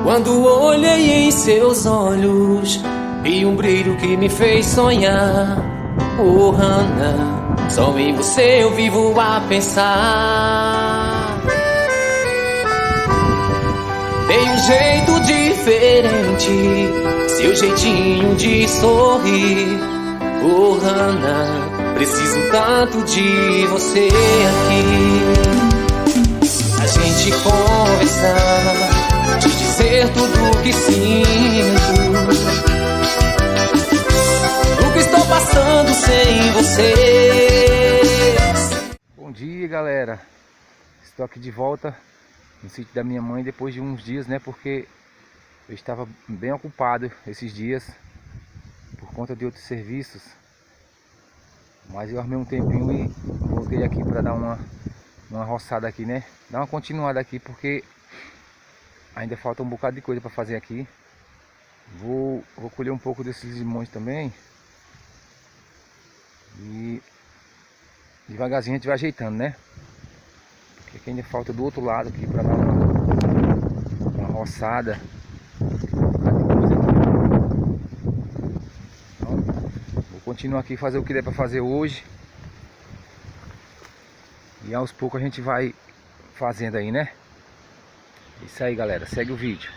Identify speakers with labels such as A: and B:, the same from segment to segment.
A: Quando olhei em seus olhos, vi um brilho que me fez sonhar. Oh, Hannah, só em você eu vivo a pensar. Tem um jeito diferente, seu jeitinho de sorrir. Oh, Hannah, preciso tanto de você aqui. A gente conversar, te dizer tudo o que sinto, o que estou passando sem você.
B: Bom dia, galera. Estou aqui de volta no sítio da minha mãe depois de uns dias, né? Porque eu estava bem ocupado esses dias por conta de outros serviços. Mas eu armei um tempinho e voltei aqui para dar uma roçada aqui, né? Dar uma continuada aqui porque ainda falta um bocado de coisa para fazer aqui. Vou colher um pouco desses limões também. E devagarzinho a gente vai ajeitando, né? Porque aqui ainda falta do outro lado aqui para dar uma roçada. Então, vou continuar aqui fazer o que der para fazer hoje. E aos poucos a gente vai fazendo aí, né? Isso aí, galera, segue o vídeo.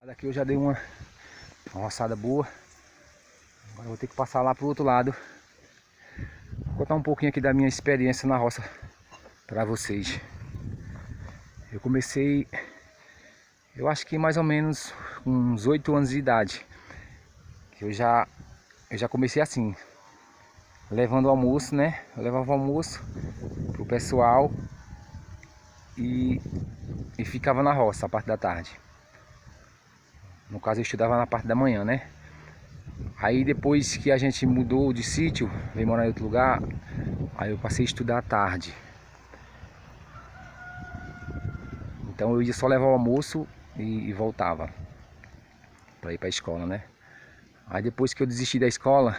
B: Daqui eu já dei uma roçada boa. Agora eu vou ter que passar lá pro outro lado. Vou contar um pouquinho aqui da minha experiência na roça para vocês. Eu comecei, eu acho que mais ou menos com uns 8 anos de idade. Eu já comecei assim, levando o almoço, né? Eu levava o almoço pro pessoal e ficava na roça a parte da tarde. No caso eu estudava na parte da manhã, né? Aí depois que a gente mudou de sítio, veio morar em outro lugar, aí eu passei a estudar à tarde. Então eu ia só levar o almoço e voltava para ir para a escola, né? Aí depois que eu desisti da escola,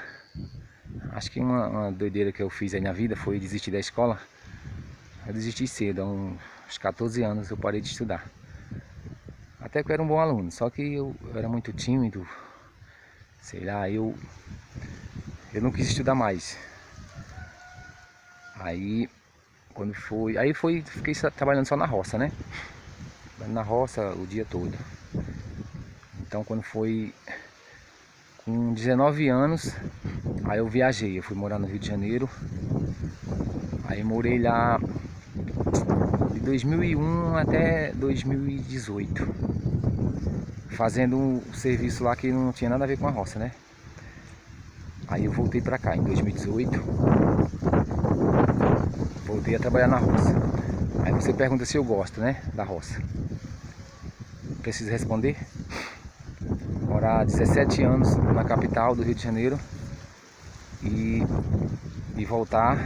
B: acho que uma doideira que eu fiz aí na vida foi desistir da escola. Eu desisti cedo, há uns 14 anos eu parei de estudar. Até que eu era um bom aluno, só que eu era muito tímido, sei lá, eu não quis estudar mais. Aí fiquei trabalhando só na roça, né? Na roça o dia todo. Então quando foi com 19 anos, aí eu viajei, eu fui morar no Rio de Janeiro. Aí morei lá de 2001 até 2018, fazendo um serviço lá que não tinha nada a ver com a roça, né? Aí eu voltei pra cá em 2018, voltei a trabalhar na roça. Aí você pergunta se eu gosto, né, da roça. Preciso responder. Morar 17 anos na capital do Rio de Janeiro e voltar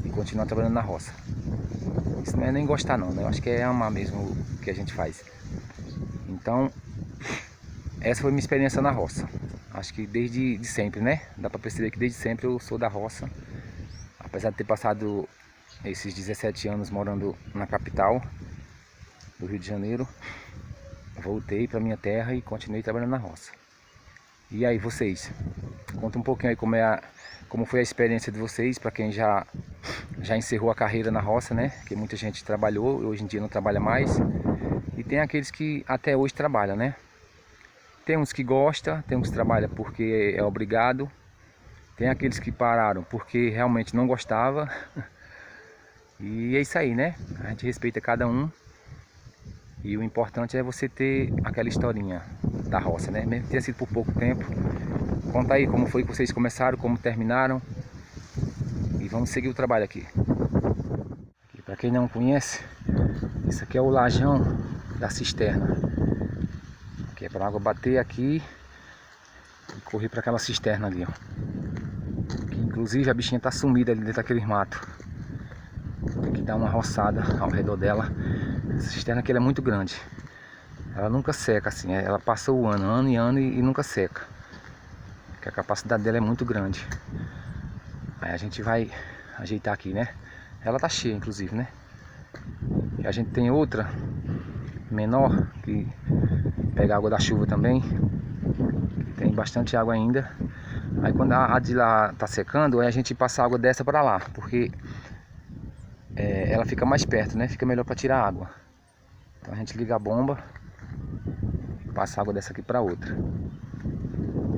B: e continuar trabalhando na roça. Isso não é nem gostar não, né? Eu acho que é amar mesmo o que a gente faz. Então, essa foi minha experiência na roça. Acho que desde sempre, né? Dá pra perceber que desde sempre eu sou da roça. Apesar de ter passado esses 17 anos morando na capital do Rio de Janeiro, voltei para minha terra e continuei trabalhando na roça. E aí vocês, conta um pouquinho aí como foi a experiência de vocês, para quem já encerrou a carreira na roça, né? Que muita gente trabalhou, hoje em dia não trabalha mais. E tem aqueles que até hoje trabalham, né? Tem uns que gostam, tem uns que trabalham porque é obrigado. Tem aqueles que pararam porque realmente não gostava. E é isso aí, né? A gente respeita cada um. E o importante é você ter aquela historinha da roça, né? Mesmo que tenha sido por pouco tempo. Conta aí como foi que vocês começaram, como terminaram. E vamos seguir o trabalho aqui. Para quem não conhece, isso aqui é o lajão da cisterna. Que é para a água bater aqui e correr para aquela cisterna ali, ó. Que, inclusive a bichinha tá sumida ali dentro daquele mato. Tem que dar uma roçada ao redor dela. Essa cisterna aqui ela é muito grande. Ela nunca seca assim, ela passa o ano e ano e nunca seca. Porque a capacidade dela é muito grande. Aí a gente vai ajeitar aqui, né? Ela tá cheia inclusive, né? E a gente tem outra menor que pega água da chuva também. Tem bastante água ainda. Aí quando a de lá tá secando, aí a gente passa a água dessa para lá, porque ela fica mais perto, né? Fica melhor para tirar água. Então a gente liga a bomba e passa a água dessa aqui para outra.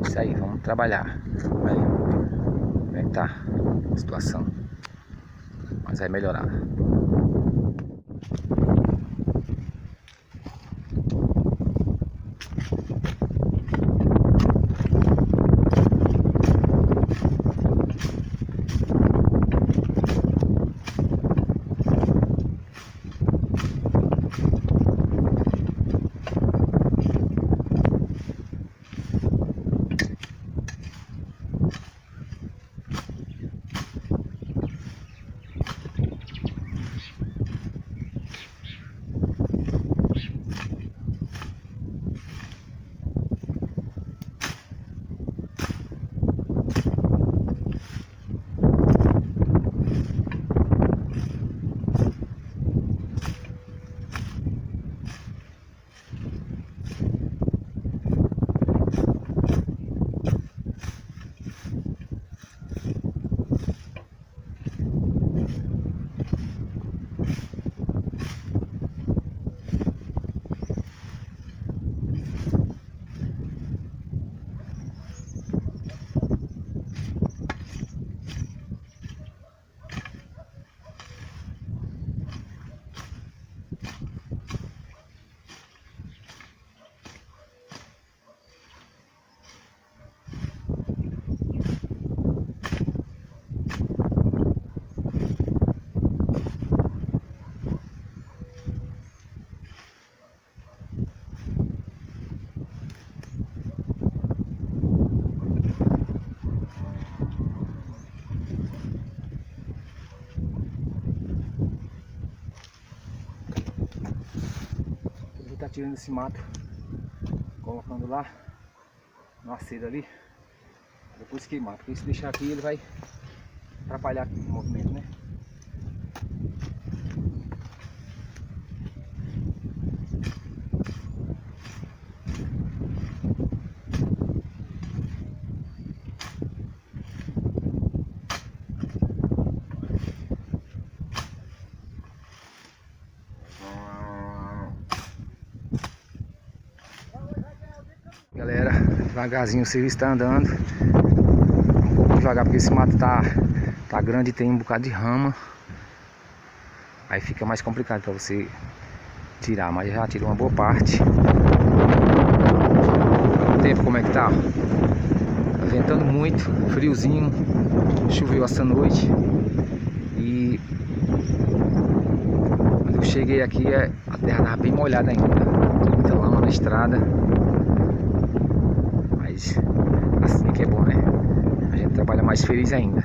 B: Isso aí, vamos trabalhar. Aí, como é que tá a situação? Mas vai melhorar. tirando esse mato, colocando lá no aceiro ali, depois queimar, porque se deixar aqui ele vai atrapalhar aqui o movimento, né? Galera, devagarzinho o serviço está andando, um pouco devagar porque esse mato tá grande e tem um bocado de rama, aí fica mais complicado para você tirar, mas já tirou uma boa parte. O tempo como é que tá? Tá ventando muito, friozinho, choveu essa noite e quando eu cheguei aqui a terra tava bem molhada ainda, muita lama na estrada. Assim que é bom, né? A gente trabalha mais feliz ainda.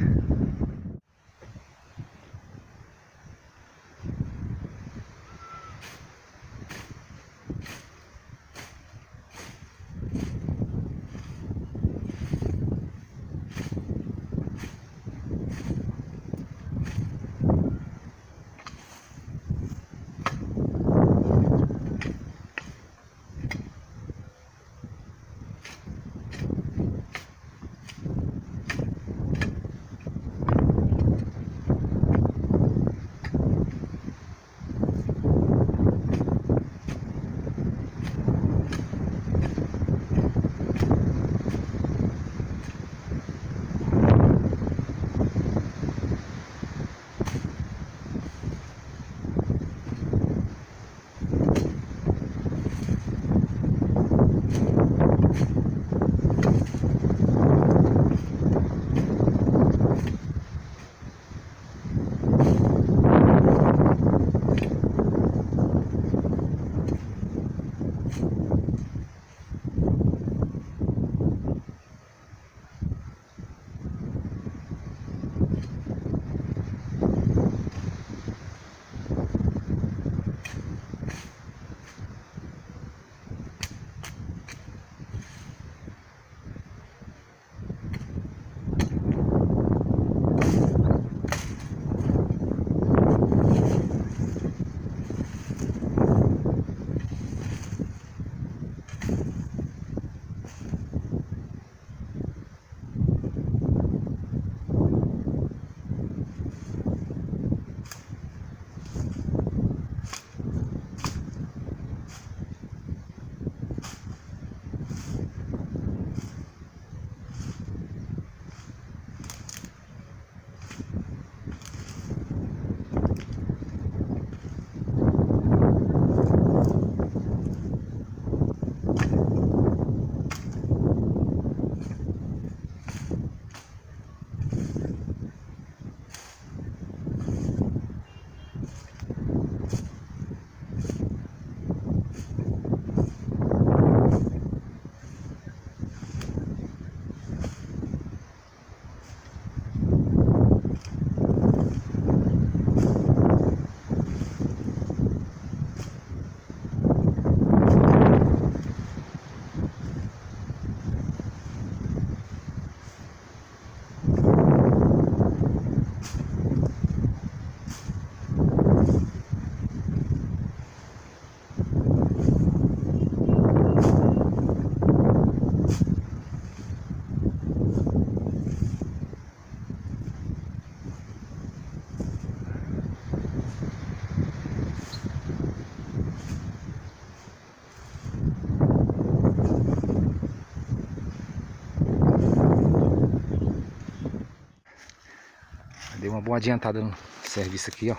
B: Dei uma boa adiantada no serviço aqui, ó.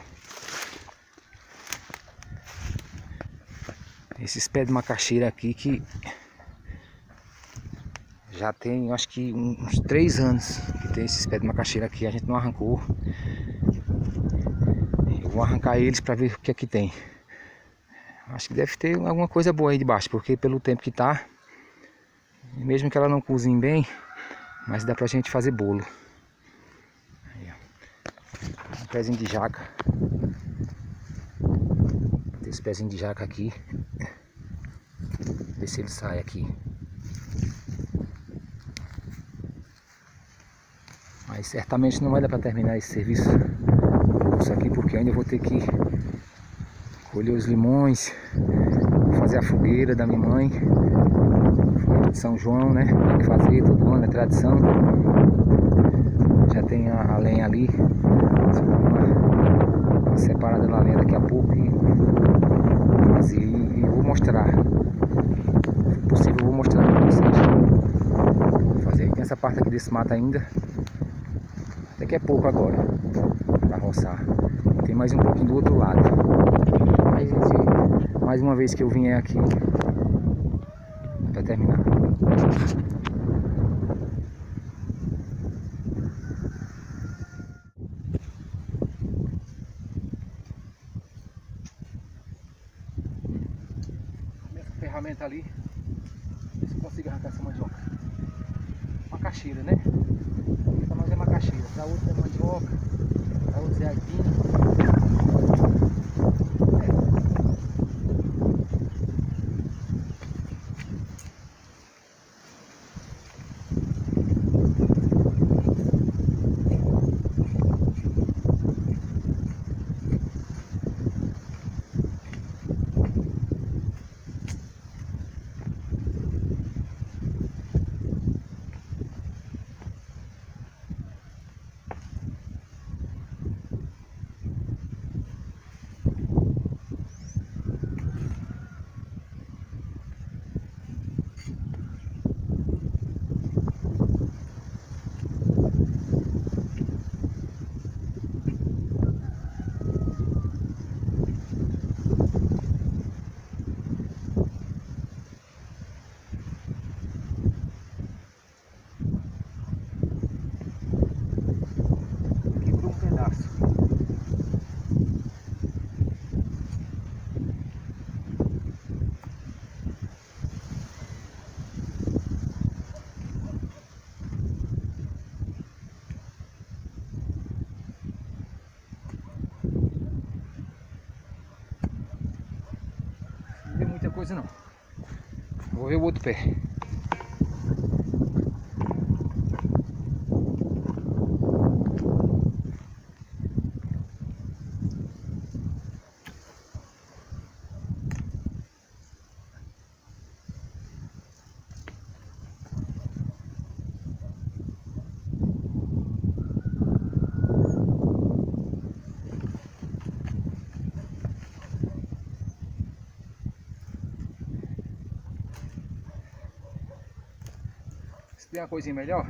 B: Esses pés de macaxeira aqui que já tem, acho que uns 3 anos que tem esses pés de macaxeira aqui, a gente não arrancou. Eu vou arrancar eles para ver o que é que tem. Acho que deve ter alguma coisa boa aí debaixo, porque pelo tempo que tá, mesmo que ela não cozinhe bem, mas dá pra gente fazer bolo. Aí, ó. Um pezinho de jaca. Tem esse pezinho de jaca aqui. ver se ele sai aqui. Mas certamente não vai dar para terminar esse serviço isso aqui, porque ainda vou ter que colher os limões, fazer a fogueira da minha mãe, fogueira de São João, né? Tem que fazer todo ano, é tradição. Já tem a lenha ali, só dá uma separada na lenha daqui a pouco e fazer. E vou mostrar, se possível eu vou mostrar para vocês. Vou fazer. Tem essa parte aqui desse mato ainda, até que é pouco agora para roçar. Tem mais um pouquinho do outro lado. Aí, gente, mais uma vez que eu vim aqui para terminar. Minha ferramenta ali, ver se eu consigo arrancar essa mandioca. Macaxeira, né? Para nós é macaxeira, para outro é mandioca, para outros é aipim. Coisa não. Vou ver o outro pé. Tem uma coisinha melhor?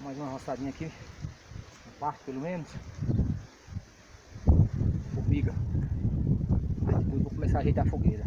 B: Mais uma roçadinha aqui, uma parte pelo menos. Formiga. Aí depois vou começar a ajeitar a fogueira.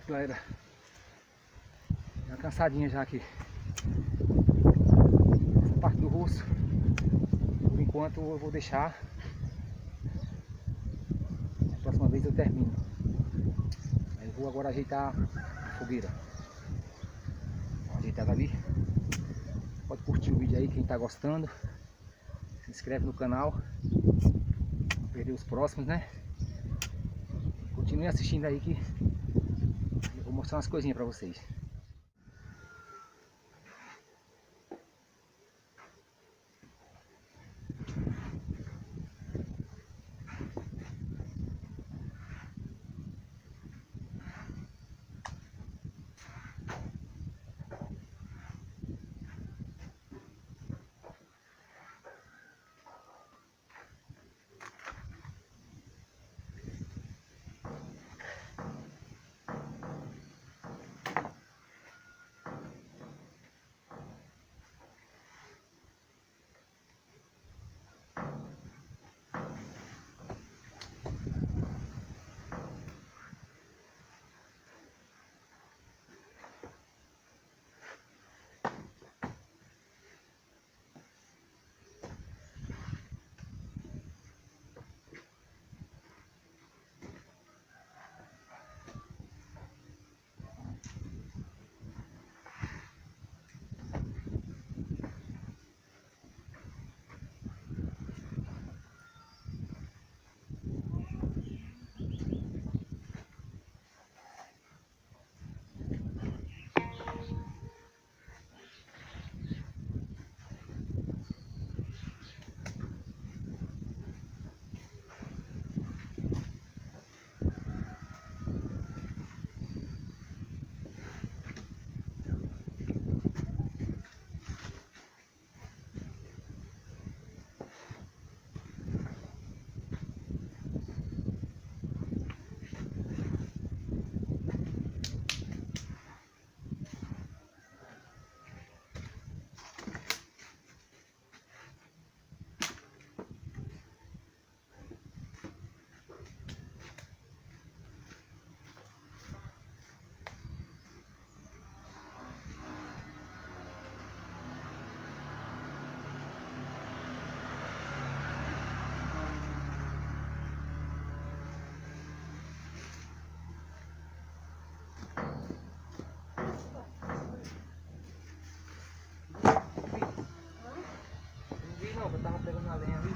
B: Pronto, galera. Uma cansadinha já aqui. Essa parte do rosto, por enquanto eu vou deixar. A próxima vez eu termino. Aí eu vou agora ajeitar a fogueira. Ajeitada ali. Pode curtir o vídeo aí quem tá gostando. Se inscreve no canal. Não perder os próximos, né? Continue assistindo aí que eu vou mostrar umas coisinhas pra vocês. Não, eu tava pegando a lenha ali.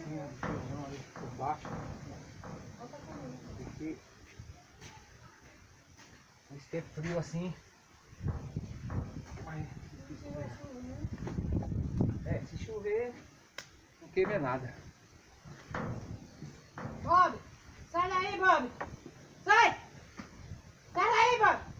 B: De feijão ali por baixo, porque esse tempo frio assim, se chover não queima nada.
C: Bob, sai daí, Bob! Sai! Sai daí, Bob!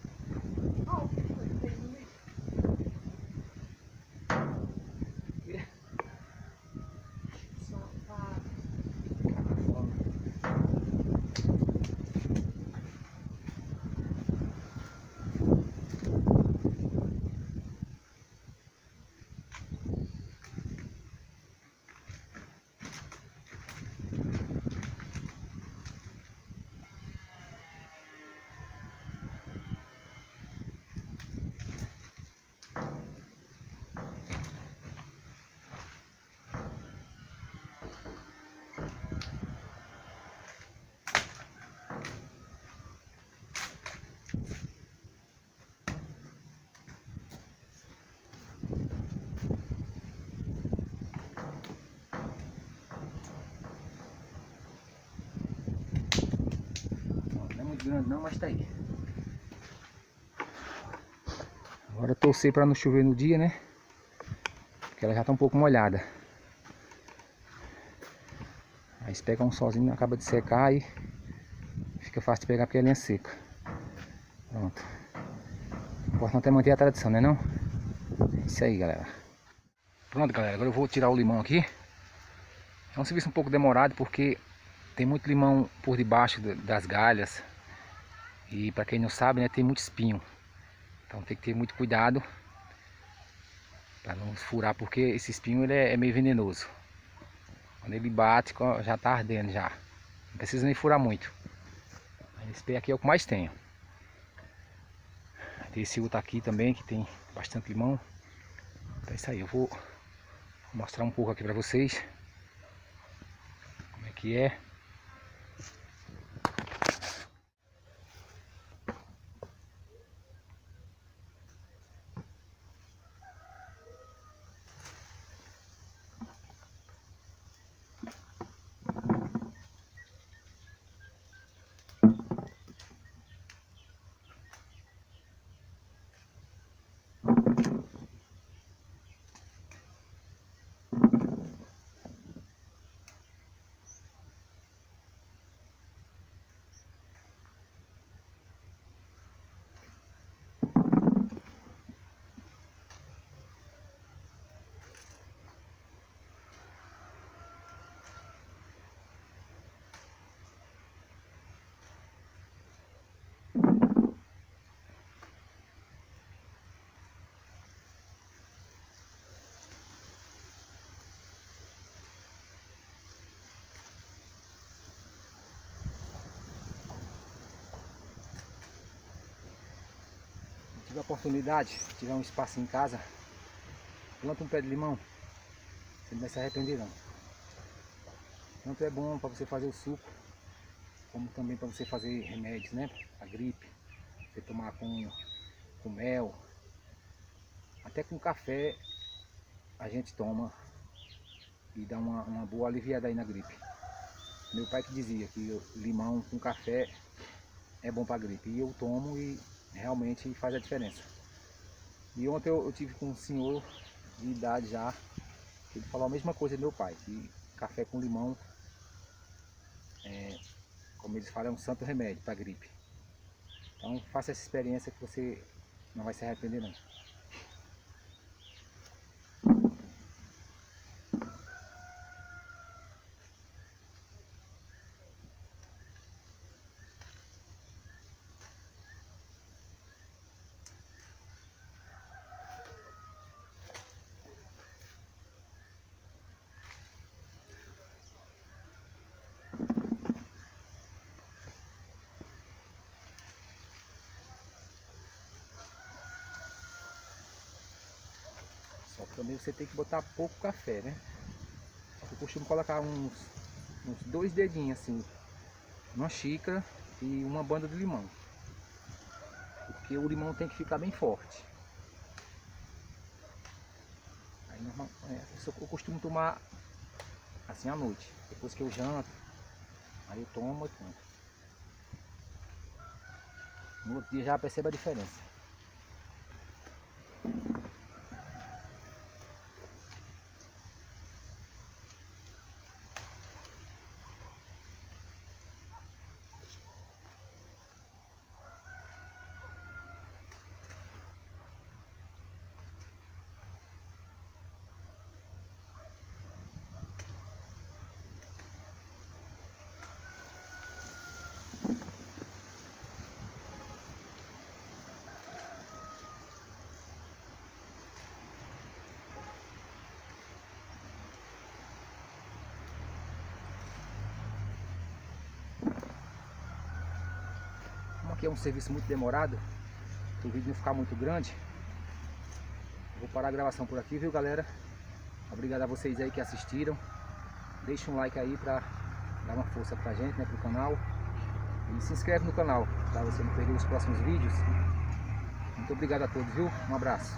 B: muito grande não, mas tá aí. Agora torcer para não chover no dia, né? Porque ela já tá um pouco molhada. Aí se pegar um solzinho, acaba de secar e fica fácil de pegar porque a linha é seca. Pronto. O importante é manter a tradição, né não? É isso aí, galera. Pronto, galera. Agora eu vou tirar o limão aqui. É um serviço um pouco demorado porque tem muito limão por debaixo das galhas. E para quem não sabe, né, tem muito espinho. Então tem que ter muito cuidado para não furar, porque esse espinho ele é meio venenoso. Quando ele bate, já tá ardendo já. Não precisa nem furar muito. Esse pé aqui é o que mais tenho. Tem esse outro aqui também, que tem bastante limão. Então é isso aí, eu vou mostrar um pouco aqui para vocês como é que é. Se tiver oportunidade, tiver um espaço em casa, planta um pé de limão. Você não vai se arrepender não. Tanto é bom para você fazer o suco, como também para você fazer remédios, né? A gripe, você tomar com mel, até com café a gente toma e dá uma boa aliviada aí na gripe. Meu pai que dizia que limão com café é bom para gripe, e eu tomo e realmente faz a diferença. E ontem eu tive com um senhor de idade já, ele falou a mesma coisa do meu pai, que café com limão, como eles falam, é um santo remédio para gripe. Então faça essa experiência que você não vai se arrepender não. Só que também você tem que botar pouco café, né? Eu costumo colocar uns 2 dedinhos assim, uma xícara e uma banda de limão. Porque o limão tem que ficar bem forte. Aí eu costumo tomar assim à noite, depois que eu janto, aí eu tomo e pronto. No outro dia já percebo a diferença. Aqui é um serviço muito demorado, para o vídeo não ficar muito grande. Vou parar a gravação por aqui, viu galera? Obrigado a vocês aí que assistiram. Deixa um like aí para dar uma força pra gente, né, pro canal. E se inscreve no canal, para você não perder os próximos vídeos. Muito obrigado a todos, viu? Um abraço.